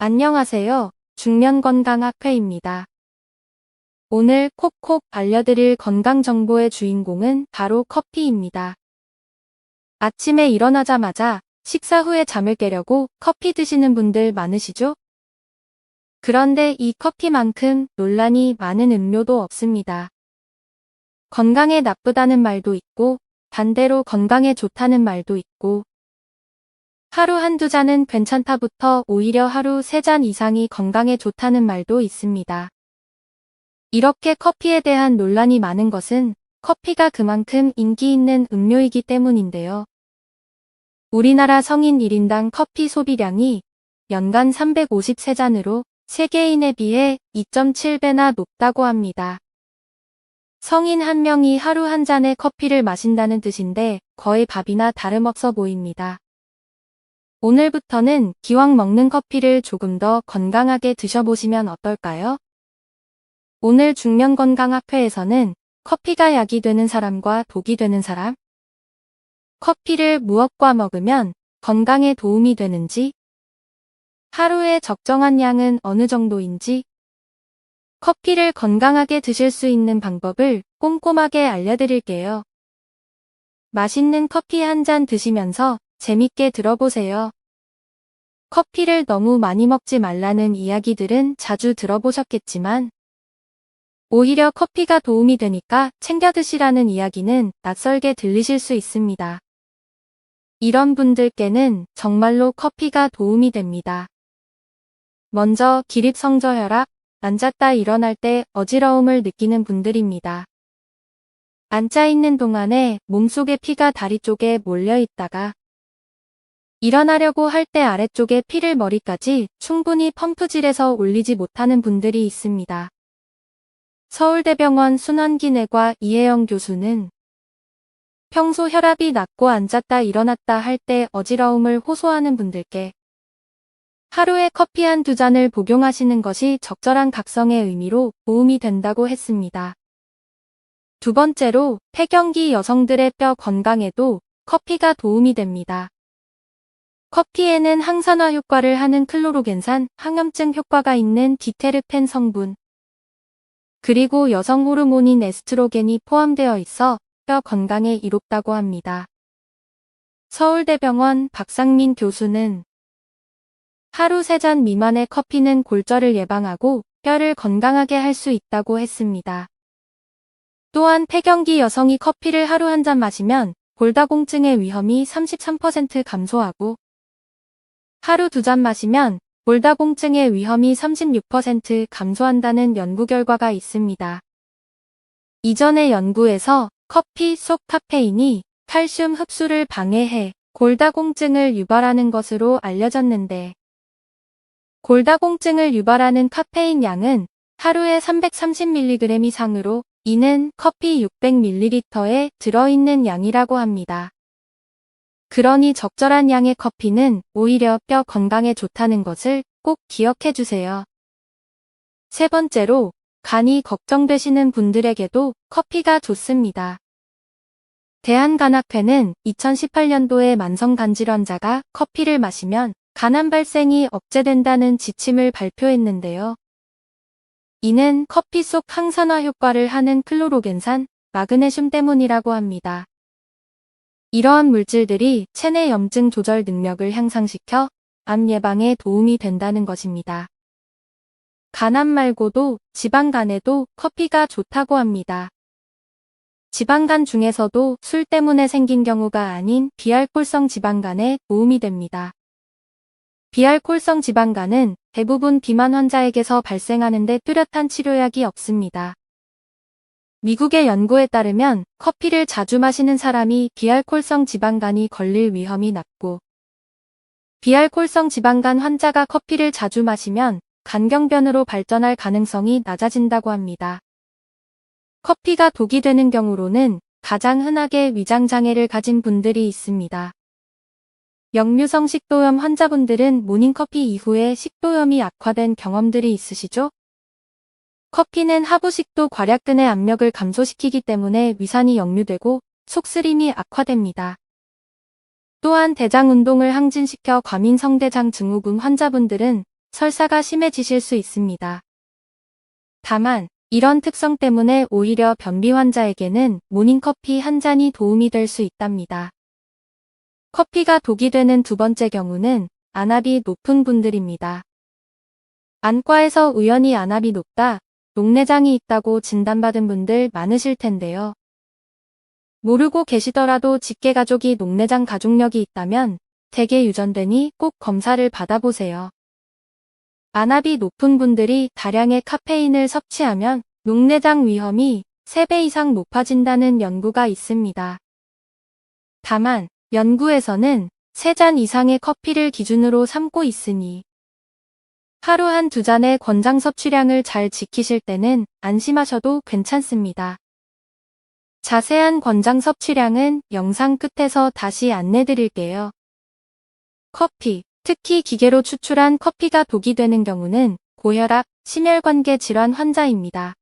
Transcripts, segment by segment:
안녕하세요. 중년건강학회입니다. 오늘 콕콕 알려드릴 건강정보의 주인공은 바로 커피입니다. 아침에 일어나자마자 식사 후에 잠을 깨려고 커피 드시는 분들 많으시죠? 그런데 이 커피만큼 논란이 많은 음료도 없습니다. 건강에 나쁘다는 말도 있고, 반대로 건강에 좋다는 말도 있고, 하루 한두 잔은 괜찮다부터 오히려 하루 3잔 이상이 건강에 좋다는 말도 있습니다. 이렇게 커피에 대한 논란이 많은 것은 커피가 그만큼 인기 있는 음료이기 때문인데요. 우리나라 성인 1인당 커피 소비량이 연간 353잔으로 세계인에 비해 2.7배나 높다고 합니다. 성인 한 명이 하루 한 잔의 커피를 마신다는 뜻인데 거의 밥이나 다름없어 보입니다. 오늘부터는 기왕 먹는 커피를 조금 더 건강하게 드셔보시면 어떨까요? 오늘 중년건강학회에서는 커피가 약이 되는 사람과 독이 되는 사람, 커피를 무엇과 먹으면 건강에 도움이 되는지, 하루에 적정한 양은 어느 정도인지, 커피를 건강하게 드실 수 있는 방법을 꼼꼼하게 알려드릴게요. 맛있는 커피 한 잔 드시면서 재밌게 들어보세요. 커피를 너무 많이 먹지 말라는 이야기들은 자주 들어보셨겠지만 오히려 커피가 도움이 되니까 챙겨 드시라는 이야기는 낯설게 들리실 수 있습니다. 이런 분들께는 정말로 커피가 도움이 됩니다. 먼저 기립성저혈압, 앉았다 일어날 때 어지러움을 느끼는 분들입니다. 앉아있는 동안에 몸속의 피가 다리 쪽에 몰려 있다가 일어나려고 할 때 아래쪽에 피를 머리까지 충분히 펌프질해서 올리지 못하는 분들이 있습니다. 서울대병원 순환기내과 이혜영 교수는 평소 혈압이 낮고 앉았다 일어났다 할 때 어지러움을 호소하는 분들께 하루에 커피 한두 잔을 복용하시는 것이 적절한 각성의 의미로 도움이 된다고 했습니다. 두 번째로 폐경기 여성들의 뼈 건강에도 커피가 도움이 됩니다. 커피에는 항산화 효과를 하는 클로로겐산, 항염증 효과가 있는 디테르펜 성분, 그리고 여성 호르몬인 에스트로겐이 포함되어 있어 뼈 건강에 이롭다고 합니다. 서울대병원 박상민 교수는 하루 3잔 미만의 커피는 골절을 예방하고 뼈를 건강하게 할 수 있다고 했습니다. 또한 폐경기 여성이 커피를 하루 한 잔 마시면 골다공증의 위험이 33% 감소하고 하루 2잔 마시면 골다공증의 위험이 36% 감소한다는 연구 결과가 있습니다. 이전의 연구에서 커피 속 카페인이 칼슘 흡수를 방해해 골다공증을 유발하는 것으로 알려졌는데 골다공증을 유발하는 카페인 양은 하루에 330mg 이상으로 이는 커피 600ml에 들어있는 양이라고 합니다. 그러니 적절한 양의 커피는 오히려 뼈 건강에 좋다는 것을 꼭 기억해 주세요. 세 번째로, 간이 걱정되시는 분들에게도 커피가 좋습니다. 대한간학회는 2018년도에 만성간질환자가 커피를 마시면 간암 발생이 억제된다는 지침을 발표했는데요. 이는 커피 속 항산화 효과를 하는 클로로겐산, 마그네슘 때문이라고 합니다. 이러한 물질들이 체내 염증 조절 능력을 향상시켜 암 예방에 도움이 된다는 것입니다. 간암 말고도 지방간에도 커피가 좋다고 합니다. 지방간 중에서도 술 때문에 생긴 경우가 아닌 비알코올성 지방간에 도움이 됩니다. 비알코올성 지방간은 대부분 비만 환자에게서 발생하는데 뚜렷한 치료약이 없습니다. 미국의 연구에 따르면 커피를 자주 마시는 사람이 비알코올성 지방간이 걸릴 위험이 낮고 비알코올성 지방간 환자가 커피를 자주 마시면 간경변으로 발전할 가능성이 낮아진다고 합니다. 커피가 독이 되는 경우로는 가장 흔하게 위장장애를 가진 분들이 있습니다. 역류성 식도염 환자분들은 모닝커피 이후에 식도염이 악화된 경험들이 있으시죠? 커피는 하부식도 괄약근의 압력을 감소시키기 때문에 위산이 역류되고 속쓰림이 악화됩니다. 또한 대장 운동을 항진시켜 과민성대장 증후군 환자분들은 설사가 심해지실 수 있습니다. 다만 이런 특성 때문에 오히려 변비 환자에게는 모닝커피 한 잔이 도움이 될 수 있답니다. 커피가 독이 되는 두 번째 경우는 안압이 높은 분들입니다. 안과에서 우연히 안압이 높다, 녹내장이 있다고 진단받은 분들 많으실 텐데요. 모르고 계시더라도 직계가족이 녹내장 가족력이 있다면 대개 유전되니 꼭 검사를 받아보세요. 안압이 높은 분들이 다량의 카페인을 섭취하면 녹내장 위험이 3배 이상 높아진다는 연구가 있습니다. 다만 연구에서는 3잔 이상의 커피를 기준으로 삼고 있으니 하루 1~2잔의 권장 섭취량을 잘 지키실 때는 안심하셔도 괜찮습니다. 자세한 권장 섭취량은 영상 끝에서 다시 안내드릴게요. 커피, 특히 기계로 추출한 커피가 독이 되는 경우는 고혈압, 심혈관계 질환 환자입니다.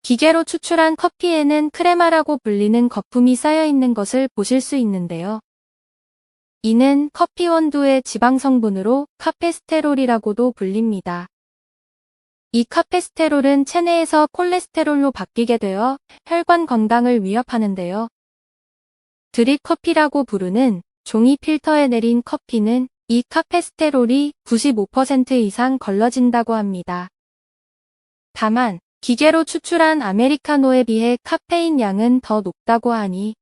기계로 추출한 커피에는 크레마라고 불리는 거품이 쌓여 있는 것을 보실 수 있는데요. 이는 커피 원두의 지방 성분으로 카페스테롤이라고도 불립니다. 이 카페스테롤은 체내에서 콜레스테롤로 바뀌게 되어 혈관 건강을 위협하는데요. 드립커피라고 부르는 종이 필터에 내린 커피는 이 카페스테롤이 95% 이상 걸러진다고 합니다. 다만 기계로 추출한 아메리카노에 비해 카페인 양은 더 높다고 하니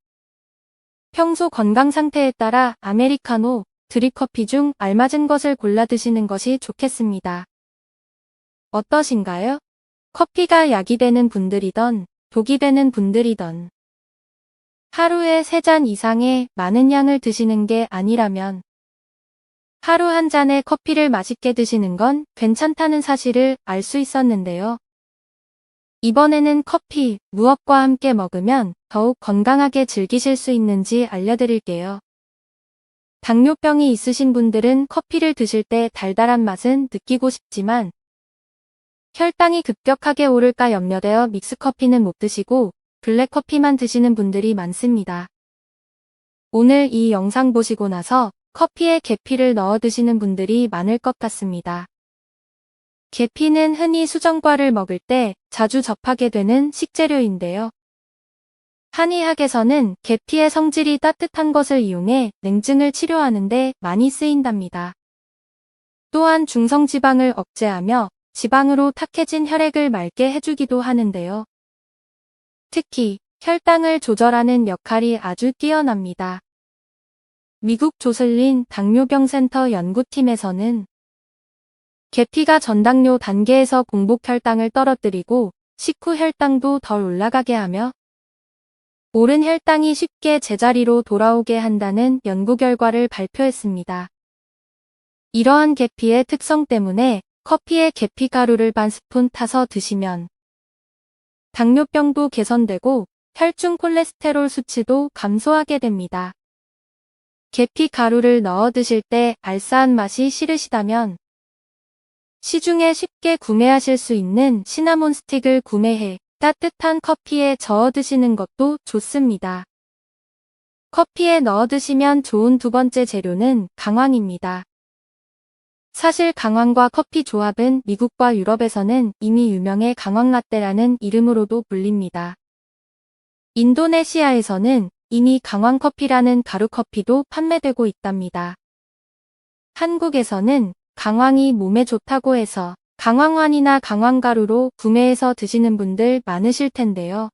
평소 건강 상태에 따라 아메리카노, 드립커피 중 알맞은 것을 골라 드시는 것이 좋겠습니다. 어떠신가요? 커피가 약이 되는 분들이던 독이 되는 분들이던 하루에 3잔 이상의 많은 양을 드시는 게 아니라면 하루 1잔의 커피를 맛있게 드시는 건 괜찮다는 사실을 알 수 있었는데요. 이번에는 커피, 무엇과 함께 먹으면 더욱 건강하게 즐기실 수 있는지 알려드릴게요. 당뇨병이 있으신 분들은 커피를 드실 때 달달한 맛은 느끼고 싶지만 혈당이 급격하게 오를까 염려되어 믹스커피는 못 드시고 블랙커피만 드시는 분들이 많습니다. 오늘 이 영상 보시고 나서 커피에 계피를 넣어 드시는 분들이 많을 것 같습니다. 계피는 흔히 수정과를 먹을 때 자주 접하게 되는 식재료인데요. 한의학에서는 계피의 성질이 따뜻한 것을 이용해 냉증을 치료하는 데 많이 쓰인답니다. 또한 중성지방을 억제하며 지방으로 탁해진 혈액을 맑게 해주기도 하는데요. 특히 혈당을 조절하는 역할이 아주 뛰어납니다. 미국 조슬린 당뇨병 센터 연구팀에서는 계피가 전당뇨 단계에서 공복 혈당을 떨어뜨리고 식후 혈당도 덜 올라가게 하며 오른 혈당이 쉽게 제자리로 돌아오게 한다는 연구 결과를 발표했습니다. 이러한 계피의 특성 때문에 커피에 계피 가루를 반 스푼 타서 드시면 당뇨병도 개선되고 혈중 콜레스테롤 수치도 감소하게 됩니다. 계피 가루를 넣어 드실 때 알싸한 맛이 싫으시다면 시중에 쉽게 구매하실 수 있는 시나몬 스틱을 구매해 따뜻한 커피에 저어 드시는 것도 좋습니다. 커피에 넣어 드시면 좋은 두 번째 재료는 강황입니다. 사실 강황과 커피 조합은 미국과 유럽에서는 이미 유명해 강황라떼라는 이름으로도 불립니다. 인도네시아에서는 이미 강황커피라는 가루커피도 판매되고 있답니다. 한국에서는 강황이 몸에 좋다고 해서 강황환이나 강황가루로 구매해서 드시는 분들 많으실 텐데요.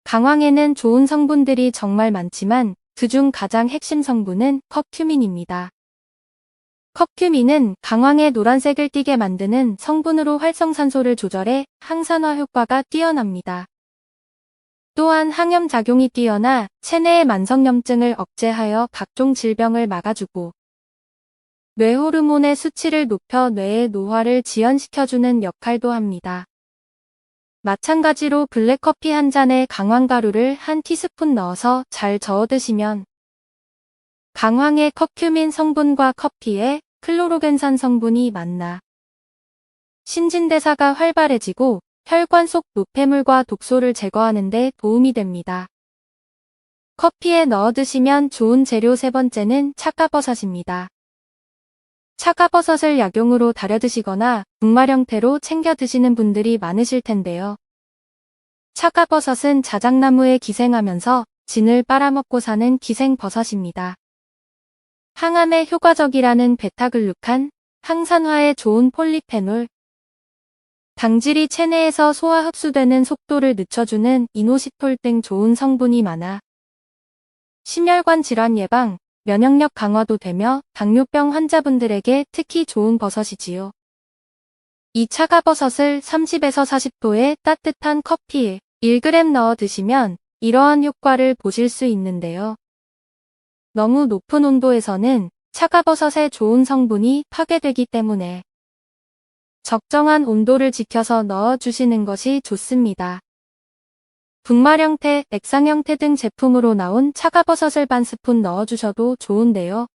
강황에는 좋은 성분들이 정말 많지만 그중 가장 핵심 성분은 커큐민입니다. 커큐민은 강황의 노란색을 띠게 만드는 성분으로 활성산소를 조절해 항산화 효과가 뛰어납니다. 또한 항염작용이 뛰어나 체내의 만성염증을 억제하여 각종 질병을 막아주고 뇌호르몬의 수치를 높여 뇌의 노화를 지연시켜주는 역할도 합니다. 마찬가지로 블랙커피 한 잔에 강황가루를 한 티스푼 넣어서 잘 저어 드시면 강황의 커큐민 성분과 커피의 클로로겐산 성분이 만나 신진대사가 활발해지고 혈관 속 노폐물과 독소를 제거하는 데 도움이 됩니다. 커피에 넣어 드시면 좋은 재료 세 번째는 차가버섯입니다. 차가버섯을 약용으로 달여 드시거나 분말 형태로 챙겨 드시는 분들이 많으실 텐데요. 차가버섯은 자작나무에 기생하면서 진을 빨아먹고 사는 기생버섯입니다. 항암에 효과적이라는 베타글루칸, 항산화에 좋은 폴리페놀, 당질이 체내에서 소화 흡수되는 속도를 늦춰주는 이노시톨 등 좋은 성분이 많아 심혈관 질환 예방, 면역력 강화도 되며 당뇨병 환자분들에게 특히 좋은 버섯이지요. 이 차가버섯을 30에서 40도의 따뜻한 커피에 1g 넣어 드시면 이러한 효과를 보실 수 있는데요. 너무 높은 온도에서는 차가버섯의 좋은 성분이 파괴되기 때문에 적정한 온도를 지켜서 넣어주시는 것이 좋습니다. 분말 형태, 액상 형태 등 제품으로 나온 차가버섯을 반 스푼 넣어주셔도 좋은데요.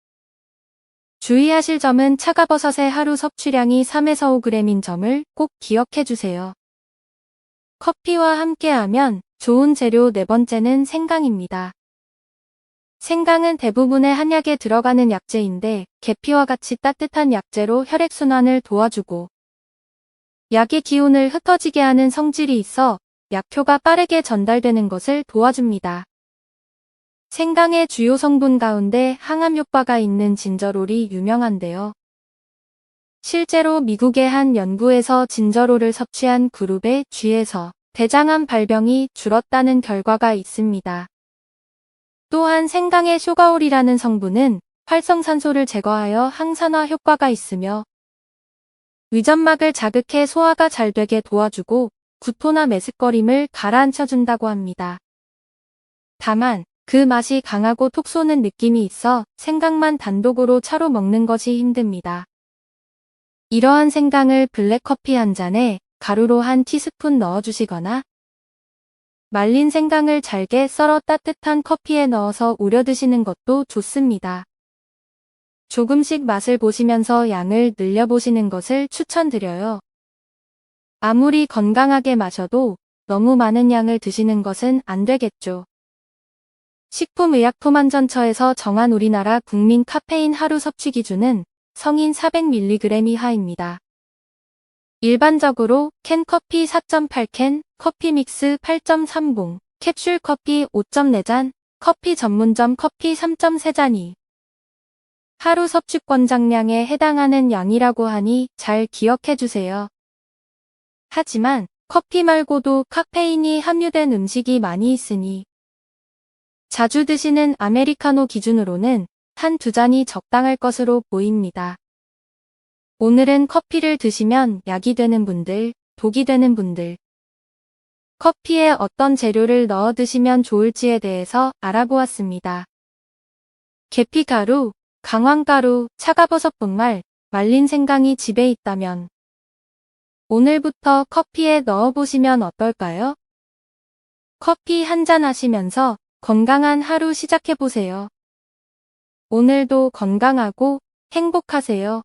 주의하실 점은 차가버섯의 하루 섭취량이 3에서 5g인 점을 꼭 기억해주세요. 커피와 함께하면 좋은 재료 네 번째는 생강입니다. 생강은 대부분의 한약에 들어가는 약재인데 계피와 같이 따뜻한 약재로 혈액순환을 도와주고 약의 기운을 흩어지게 하는 성질이 있어 약효가 빠르게 전달되는 것을 도와줍니다. 생강의 주요 성분 가운데 항암 효과가 있는 진저롤이 유명한데요. 실제로 미국의 한 연구에서 진저롤을 섭취한 그룹의 쥐에서 대장암 발병이 줄었다는 결과가 있습니다. 또한 생강의 쇼가올이라는 성분은 활성산소를 제거하여 항산화 효과가 있으며 위점막을 자극해 소화가 잘 되게 도와주고 구토나 메스꺼림을 가라앉혀준다고 합니다. 다만 그 맛이 강하고 톡 쏘는 느낌이 있어 생강만 단독으로 차로 먹는 것이 힘듭니다. 이러한 생강을 블랙커피 한 잔에 가루로 한 티스푼 넣어주시거나 말린 생강을 잘게 썰어 따뜻한 커피에 넣어서 우려 드시는 것도 좋습니다. 조금씩 맛을 보시면서 양을 늘려보시는 것을 추천드려요. 아무리 건강하게 마셔도 너무 많은 양을 드시는 것은 안 되겠죠. 식품의약품안전처에서 정한 우리나라 국민 카페인 하루 섭취 기준은 성인 400mg 이하입니다. 일반적으로 캔커피 4.8캔, 커피믹스 8.3봉, 캡슐커피 5.4잔, 커피 전문점 커피 3.3잔이 하루 섭취 권장량에 해당하는 양이라고 하니 잘 기억해주세요. 하지만 커피 말고도 카페인이 함유된 음식이 많이 있으니 자주 드시는 아메리카노 기준으로는 한 두 잔이 적당할 것으로 보입니다. 오늘은 커피를 드시면 약이 되는 분들, 독이 되는 분들, 커피에 어떤 재료를 넣어 드시면 좋을지에 대해서 알아보았습니다. 계피가루, 강황가루, 차가버섯 분말, 말린 생강이 집에 있다면 오늘부터 커피에 넣어보시면 어떨까요? 커피 한 잔 하시면서 건강한 하루 시작해보세요. 오늘도 건강하고 행복하세요.